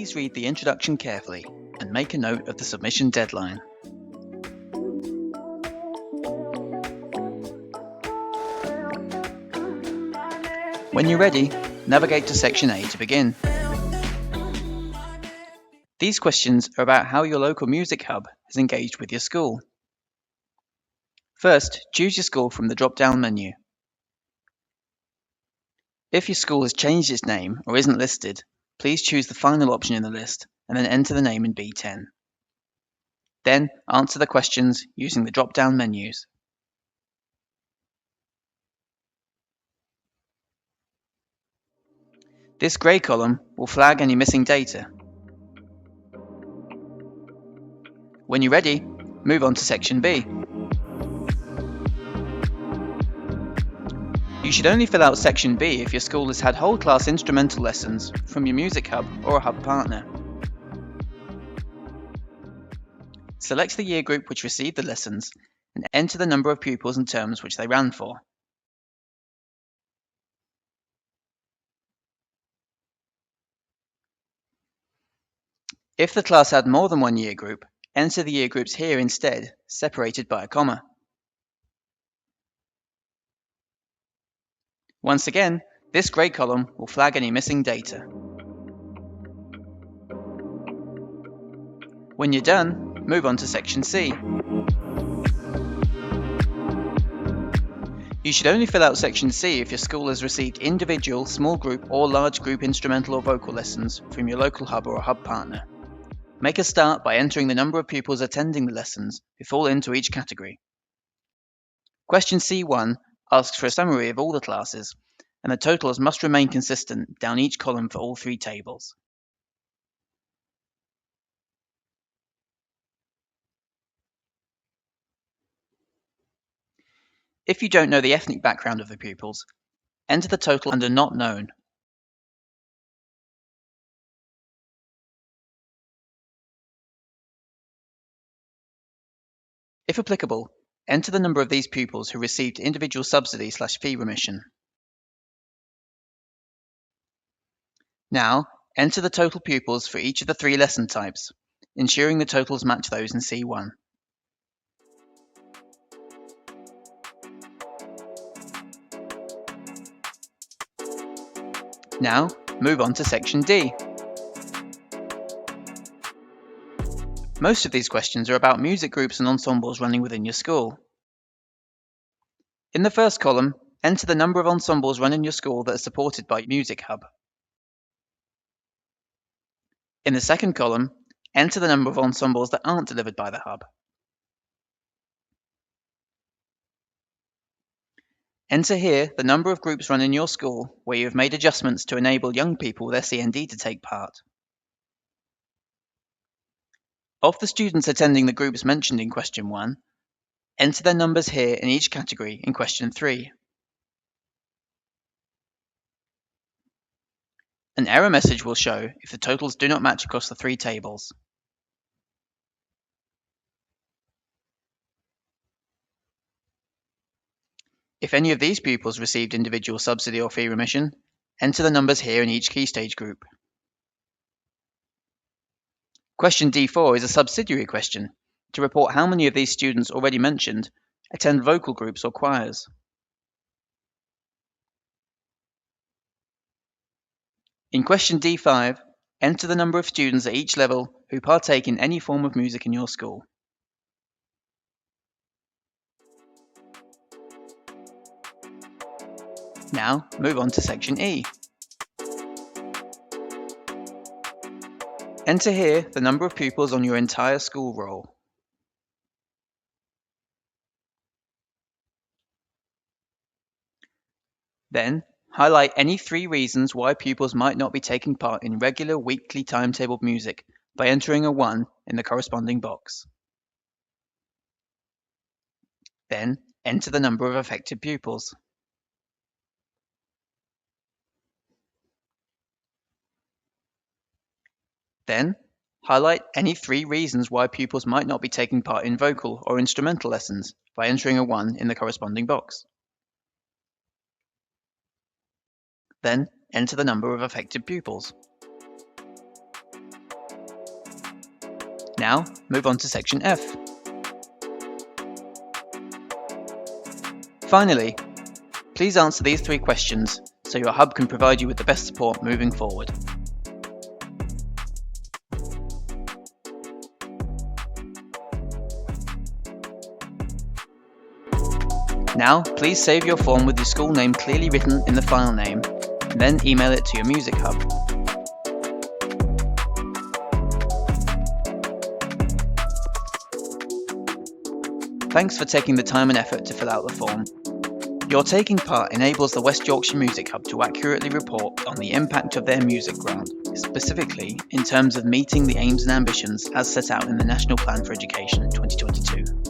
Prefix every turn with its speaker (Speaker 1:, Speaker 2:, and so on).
Speaker 1: please read the introduction carefully and make a note of the submission deadline. When you're ready, navigate to Section A to begin. These questions are about how your local music hub has engaged with your school. First, choose your school from the drop-down menu. If your school has changed its name or isn't listed, please choose the final option in the list and then enter the name in B10. Then answer the questions using the drop-down menus. This grey column will flag any missing data. When you're ready, move on to Section B. You should only fill out Section B if your school has had whole class instrumental lessons from your music hub or a hub partner. Select the year group which received the lessons and enter the number of pupils and terms which they ran for. If the class had more than one year group, enter the year groups here instead, separated by a comma. Once again, this grey column will flag any missing data. When you're done, move on to Section C. You should only fill out Section C if your school has received individual, small group or large group instrumental or vocal lessons from your local hub or a hub partner. Make a start by entering the number of pupils attending the lessons who fall into each category. Question C1 asks for a summary of all the classes, and the totals must remain consistent down each column for all three tables. If you don't know the ethnic background of the pupils, enter the total under Not Known. If applicable, enter the number of these pupils who received individual subsidy/fee remission. Now, enter the total pupils for each of the three lesson types, ensuring the totals match those in C1. Now, move on to Section D. Most of these questions are about music groups and ensembles running within your school. In the first column, enter the number of ensembles run in your school that are supported by Music Hub. In the second column, enter the number of ensembles that aren't delivered by the Hub. Enter here the number of groups run in your school where you have made adjustments to enable young people with SEND to take part. Of the students attending the groups mentioned in Question 1, enter their numbers here in each category in Question 3. An error message will show if the totals do not match across the three tables. If any of these pupils received individual subsidy or fee remission, enter the numbers here in each key stage group. Question D4 is a subsidiary question to report how many of these students already mentioned attend vocal groups or choirs. In question D5, enter the number of students at each level who partake in any form of music in your school. Now, move on to Section E. Enter here the number of pupils on your entire school roll. Then, highlight any three reasons why pupils might not be taking part in regular weekly timetabled music by entering a 1 in the corresponding box. Then, enter the number of affected pupils. Then, highlight any three reasons why pupils might not be taking part in vocal or instrumental lessons by entering a 1 in the corresponding box. Then, enter the number of affected pupils. Now, move on to section F. Finally, please answer these 3 questions so your hub can provide you with the best support moving forward. Now, please save your form with your school name clearly written in the file name, and then email it to your Music Hub. Thanks for taking the time and effort to fill out the form. Your taking part enables the West Yorkshire Music Hub to accurately report on the impact of their music grant, specifically in terms of meeting the aims and ambitions as set out in the National Plan for Education 2022.